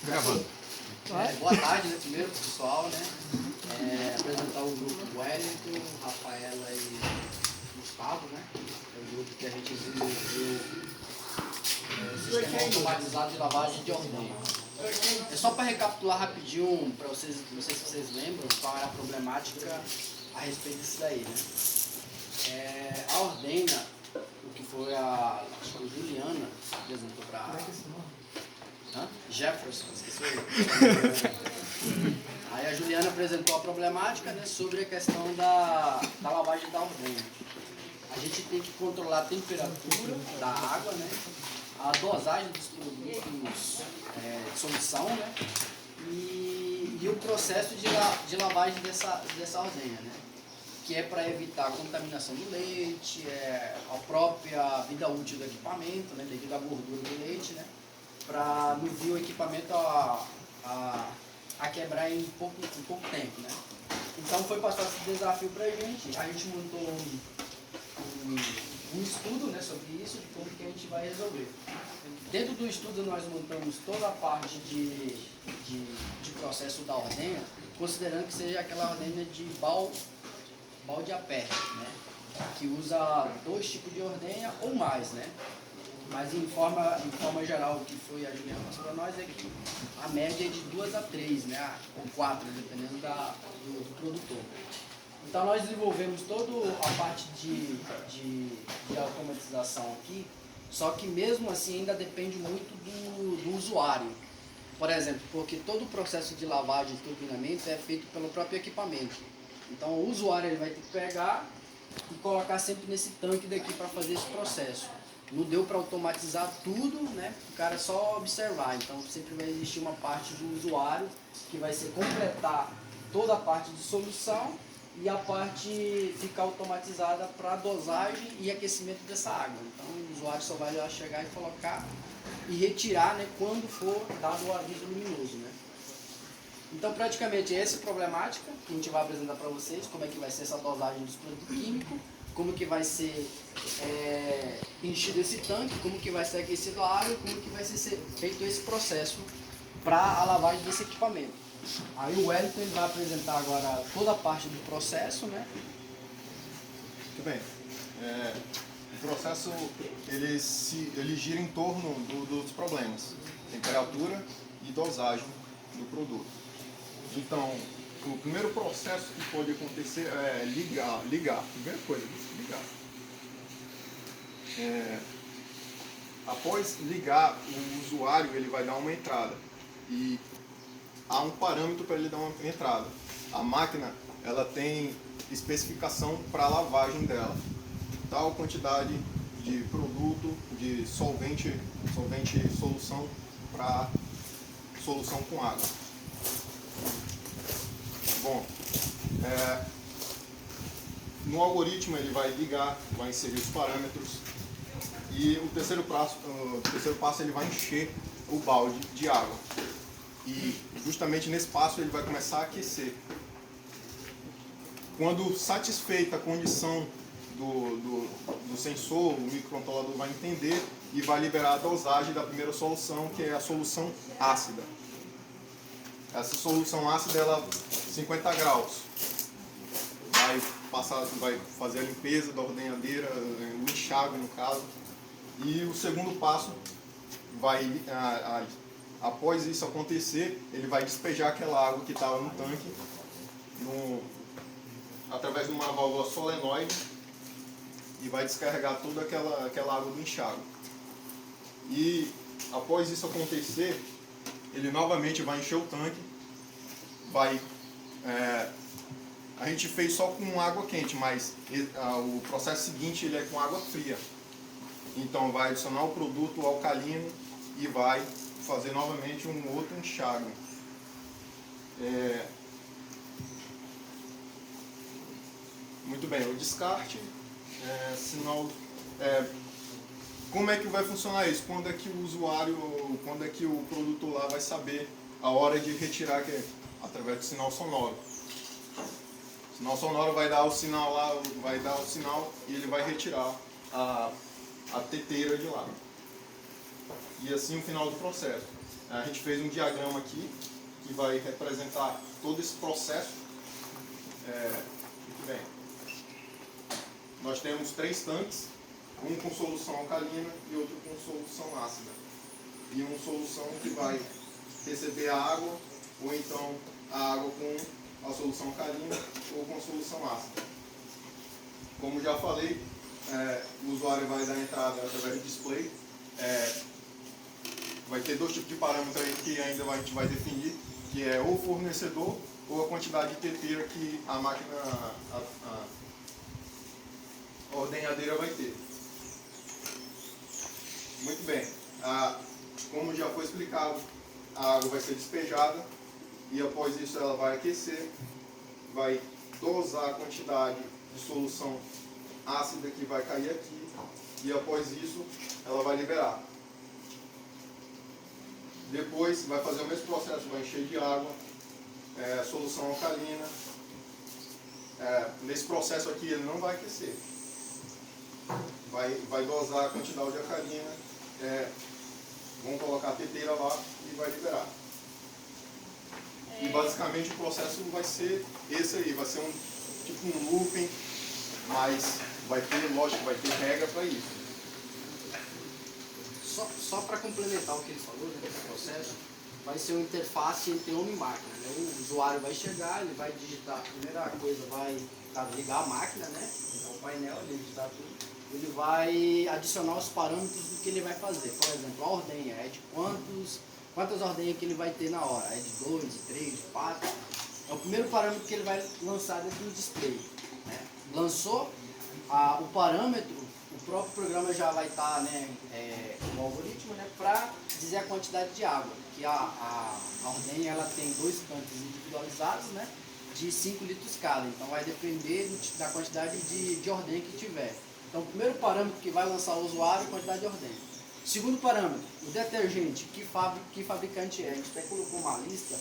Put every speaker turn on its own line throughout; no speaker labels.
Gravando.
Boa tarde, né? Primeiro, pessoal, né? Apresentar o grupo Wellington, Rafaela e Gustavo, né? É o grupo que a gente desenvolveu o sistema automatizado de lavagem de ordenha. É só para recapitular rapidinho, para vocês, não sei se vocês lembram, qual era a problemática a respeito disso daí, né? A ordenha, o que foi acho que a Juliana apresentou para Jefferson, esqueci. Aí a Juliana apresentou a problemática, né, sobre a questão da lavagem da ordenha. A gente tem que controlar a temperatura da água, né, a dosagem dos produtos de solução, né, e o processo de lavagem dessa ordenha, né, que é para evitar a contaminação do leite, a própria vida útil do equipamento, né, devido à gordura do leite, né, para não vir o equipamento a quebrar em pouco tempo, né? Então foi passado esse desafio para a gente montou um estudo, né, sobre isso, de como que a gente vai resolver. Dentro do estudo nós montamos toda a parte de processo da ordenha, considerando que seja aquela ordenha de balde aperto, né? Que usa 2 tipos de ordenha ou mais, né? Mas em forma geral, o que foi a Juliana passou para nós é que a média é de 2 a 3, né? Ou 4, dependendo do produtor. Então nós desenvolvemos toda a parte de automatização aqui, só que mesmo assim ainda depende muito do usuário. Por exemplo, porque todo o processo de lavagem e turbinamento é feito pelo próprio equipamento. Então o usuário ele vai ter que pegar e colocar sempre nesse tanque daqui para fazer esse processo. Não deu para automatizar tudo, né? O cara só observar. Então sempre vai existir uma parte do usuário que vai ser completar toda a parte de solução e a parte ficar automatizada para dosagem e aquecimento dessa água. Então o usuário só vai lá chegar e colocar e retirar, né, quando for dado o aviso luminoso, né? Então praticamente essa é a problemática que a gente vai apresentar para vocês, como é que vai ser essa dosagem dos produtos químicos, como que vai ser enchido esse tanque, como que vai ser aquecido a água, como que vai ser feito esse processo para a lavagem desse equipamento. Aí o Wellington ele vai apresentar agora toda a parte do processo, né?
Muito bem. O processo ele gira em torno dos problemas, temperatura e dosagem do produto. Então, o primeiro processo que pode acontecer é ligar. Primeira coisa, ligar. Após ligar, o usuário ele vai dar uma entrada e há um parâmetro para ele dar uma entrada. A máquina ela tem especificação para a lavagem dela, tal quantidade de produto, de solvente solução para solução com água. Bom, no algoritmo ele vai ligar, vai inserir os parâmetros e o terceiro passo ele vai encher o balde de água e justamente nesse passo ele vai começar a aquecer. Quando satisfeita a condição do sensor, o microcontrolador vai entender e vai liberar a dosagem da primeira solução, que é a solução ácida. Essa solução ácida, ela 50 graus. Vai fazer a limpeza da ordenhadeira, o enxágue no caso. E o segundo passo, após isso acontecer, ele vai despejar aquela água que estava no tanque através de uma válvula solenoide e vai descarregar toda aquela água do enxágue. E após isso acontecer, ele novamente vai encher o tanque, a gente fez só com água quente, mas o processo seguinte ele é com água fria. Então vai adicionar o produto alcalino e vai fazer novamente um outro enxágue. Muito bem, o descarte, como é que vai funcionar isso? Quando é que o produtor lá vai saber a hora de retirar, que é através do sinal sonoro. O sinal sonoro vai dar o sinal lá, e ele vai retirar a teteira de lá. E assim o final do processo. A gente fez um diagrama aqui que vai representar todo esse processo. Muito bem. Nós temos 3 tanques, um com solução alcalina e outro com solução ácida. E uma solução que vai receber a água, ou então a água com a solução alcalina ou com a solução ácida. Como já falei, o usuário vai dar entrada através do display. Vai ter 2 tipos de parâmetros aí que ainda a gente vai definir, que é ou o fornecedor ou a quantidade de teteira que a máquina, a ordenhadeira vai ter. Muito bem. Como já foi explicado, a água vai ser despejada e após isso ela vai aquecer, vai dosar a quantidade de solução ácida que vai cair aqui e após isso ela vai liberar. Depois vai fazer o mesmo processo, vai encher de água, solução alcalina. Nesse processo aqui ele não vai aquecer. Vai dosar a quantidade de alcalina, vamos colocar a teteira lá e vai liberar. E basicamente o processo vai ser esse aí, vai ser tipo um looping, mas vai ter, lógico, vai ter regra para isso.
Só para complementar o que ele falou, né, desse processo, vai ser uma interface entre homem e máquina. Né? O usuário vai chegar, ele vai digitar, a primeira coisa vai ligar a máquina, né? Então, o painel, ele digitar tudo. Ele vai adicionar os parâmetros do que ele vai fazer. Por exemplo, a ordenha é de quantas ordenhas que ele vai ter na hora. É de 2, de 3, de 4. É o primeiro parâmetro que ele vai lançar dentro do display. Né? Lançou o parâmetro, o próprio programa já vai estar, né, o algoritmo, né, para dizer a quantidade de água. Que a ordenha ela tem 2 tanques individualizados, né, de 5 litros cada. Então vai depender da quantidade de ordenha que tiver. Então o primeiro parâmetro que vai lançar o usuário é a quantidade de ordenha. Segundo parâmetro, o detergente, que fabricante é. A gente até colocou uma lista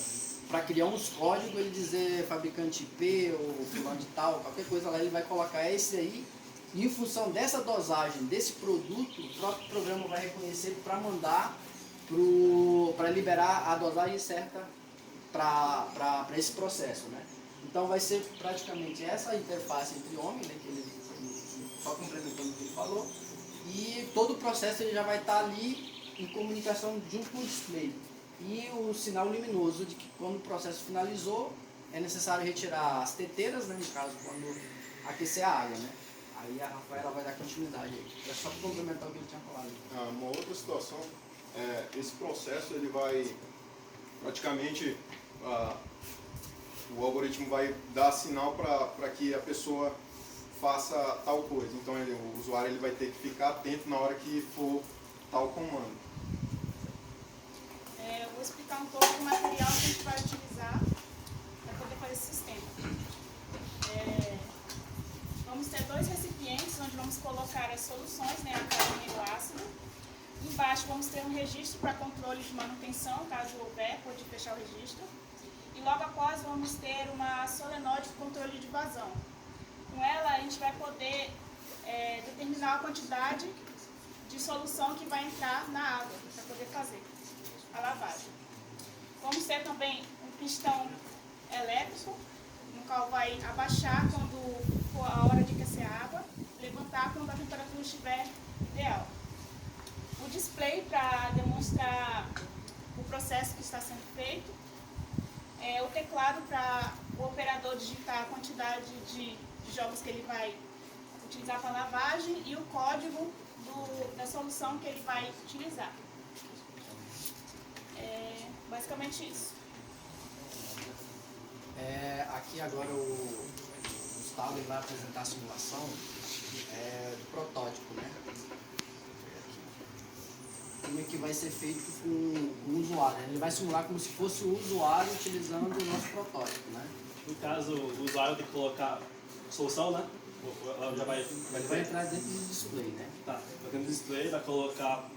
para criar uns códigos, ele dizer fabricante P ou fulano de tal, qualquer coisa lá ele vai colocar esse aí. E em função dessa dosagem desse produto, o próprio programa vai reconhecer para mandar para liberar a dosagem certa para esse processo, né? Então vai ser praticamente essa interface entre homem, né, que ele, só complementando o que ele falou, e todo o processo ele já vai estar ali em comunicação junto com o display. E o sinal luminoso de que quando o processo finalizou, é necessário retirar as teteiras, né, no caso, quando aquecer a água, né? Aí a Rafaela vai dar continuidade aí. É só para complementar o que ele tinha falado.
Uma outra situação, esse processo ele vai praticamente, o algoritmo vai dar sinal para que a pessoa faça tal coisa. Então o usuário ele vai ter que ficar atento na hora que for tal comando.
Eu vou explicar um pouco do material que a gente vai utilizar para poder fazer esse sistema. Vamos ter 2 recipientes onde vamos colocar as soluções, né, alcalina e o ácido. Embaixo vamos ter um registro para controle de manutenção, caso houver, pode fechar o registro. E logo após vamos ter uma solenoide de controle de vazão. Com ela a gente vai poder determinar a quantidade de solução que vai entrar na água para poder fazer a lavagem. Vamos ter também um pistão elétrico, no qual vai abaixar quando for a hora de aquecer a água, levantar quando a temperatura estiver ideal. O display para demonstrar o processo que está sendo feito, o teclado para o operador digitar a quantidade de jogos que ele vai utilizar para lavagem e o código da solução que ele vai utilizar. Basicamente isso.
Aqui agora o Gustavo vai apresentar a simulação do protótipo, né? Como é que vai ser feito com o usuário. Ele vai simular como se fosse o usuário utilizando o nosso protótipo, né?
No caso, o usuário tem que colocar solução, né? Ela já vai
entrar dentro do display, né?
Tá, dentro do display, vai colocar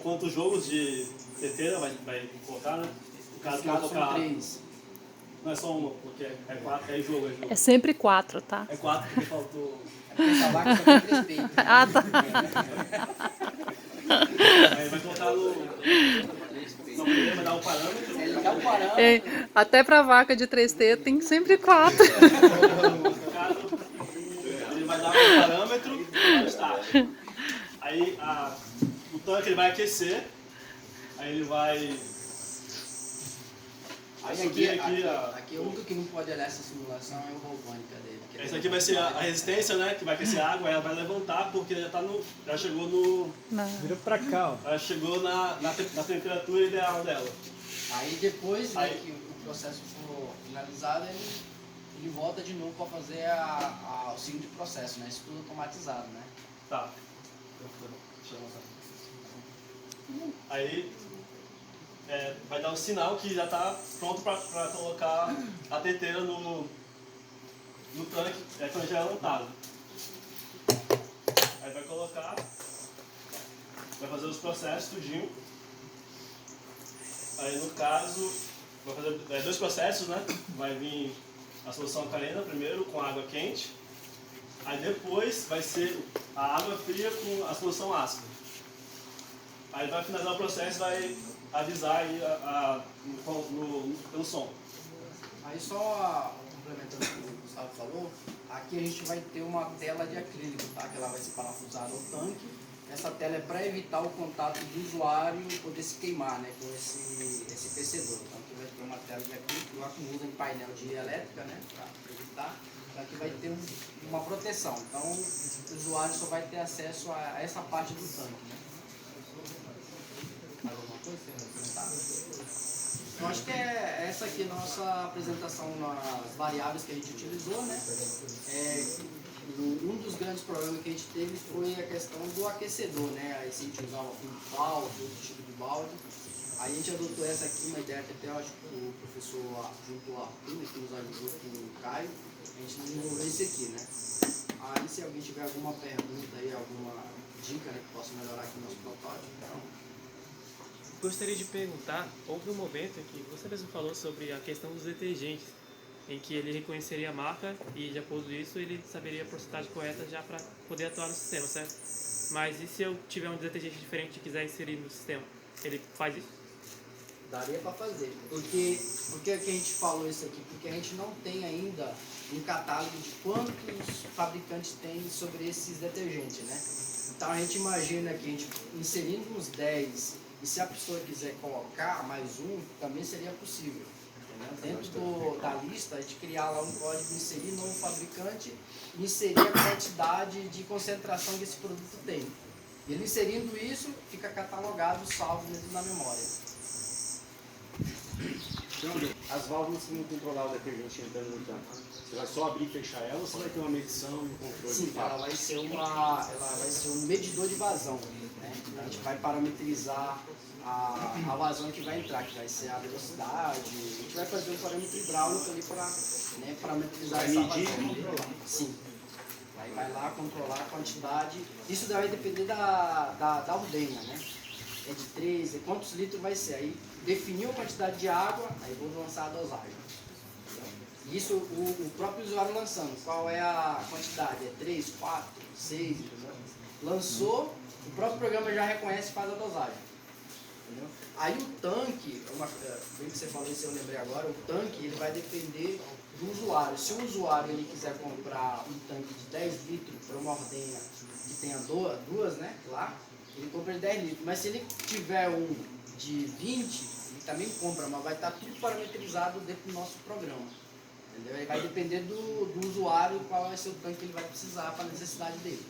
quantos jogos de teteira vai colocar, né? No caso, vai colocar...
São 3.
Não é só uma, porque é 4, é jogo.
É sempre 4, tá?
É 4 porque faltou...
Essa vaca só tem 3 peitos.
Ah, tá.
Aí vai colocar no... Não, dar um parâmetro.
Ele dá o parâmetro.
É, até pra vaca de 3T tem sempre 4.
No caso, ele vai dar um parâmetro e vai no start. Aí o tanque ele vai aquecer, aí ele vai
Aí
subir
aqui o único que não pode olhar essa simulação é o Volvânica dele.
esse aqui vai ser a resistência, né? Que vai aquecer a água, ela vai levantar porque já chegou no.
Vira pra cá, ó.
Ela chegou na temperatura ideal dela.
Aí depois né,
Aí-
que o processo for finalizado, ele volta de novo para fazer o seguinte processo, né? Isso tudo automatizado, né?
Tá. Deixa eu mostrar. Aí vai dar um sinal que já está pronto para colocar a teteira no tanque quando já é levantado. Aí vai colocar, vai fazer os processos tudinho. Aí no caso, vai fazer 2 processos, né? Vai vir a solução alcalina primeiro com água quente. Aí depois vai ser a água fria com a solução ácida. Aí vai finalizar o processo e vai avisar aí pelo som.
Aí só complementando o que o Gustavo falou, aqui a gente vai ter uma tela de acrílico, tá? Que ela vai ser parafusada ao tanque. Essa tela é para evitar o contato do usuário poder se queimar, né? Com esse aquecedor. Então aqui vai ter uma tela de acrílico, lá com usa em painel de elétrica, né? Para evitar. Então aqui vai ter uma proteção. Então o usuário só vai ter acesso a essa parte do tanque, né? Mais alguma coisa que você vai comentar? Eu acho que é essa aqui a nossa apresentação nas variáveis que a gente utilizou, né? Um dos grandes problemas que a gente teve foi a questão do aquecedor, né? Aí se a gente usava um balde, outro tipo de balde. Aí a gente adotou essa aqui, uma ideia que até eu acho que o professor junto ao Arthur, que nos ajudou com o Caio, a gente desenvolveu esse aqui, né? Aí se alguém tiver alguma pergunta aí, alguma dica, né, que possa melhorar aqui o nosso protótipo, então...
Gostaria de perguntar, houve um momento em que você mesmo falou sobre a questão dos detergentes, em que ele reconheceria a marca e, de acordo com isso, ele saberia a porcentagem correta já para poder atuar no sistema, certo? Mas e se eu tiver um detergente diferente e quiser inserir no sistema? Ele faz isso?
Daria para fazer. Por que que a gente falou isso aqui? Porque a gente não tem ainda um catálogo de quantos fabricantes tem sobre esses detergentes, né? Então a gente imagina que a gente inserindo uns 10, e se a pessoa quiser colocar mais um, também seria possível. Entendeu? Dentro da lista, a gente criar lá um código, inserir novo fabricante e inserir a quantidade de concentração que esse produto tem. E ele inserindo isso, fica catalogado, salvo dentro da memória.
As válvulas que vão controlar o detergente entrando no tanque. Você vai só abrir e fechar ela ou você vai ter uma medição e um controle?
Sim, ela vai ser um medidor de vazão. Né? A gente vai parametrizar a vazão que vai entrar, que vai ser a velocidade. A gente vai fazer um parâmetro hidráulico ali para parametrizar essa vazão.
Medir e controlar.
Sim. Vai lá controlar a quantidade. Isso vai depender da ordenha, né? É de 3, quantos litros vai ser. Aí definiu a quantidade de água, aí vou lançar a dosagem. Isso o próprio usuário lançando. Qual é a quantidade? É 3, 4, 6, entendeu? Lançou, o próprio programa já reconhece e faz a dosagem. Entendeu? Aí o tanque, bem que você falou isso, eu lembrei agora, o tanque ele vai depender do usuário. Se o usuário ele quiser comprar um tanque de 10 litros para uma ordenha que tenha duas, né, lá, ele compra de 10 litros. Mas se ele tiver um de 20, ele também compra, mas vai estar tudo parametrizado dentro do nosso programa. Entendeu? Aí vai depender do usuário qual vai ser o tanque que ele vai precisar para a necessidade dele.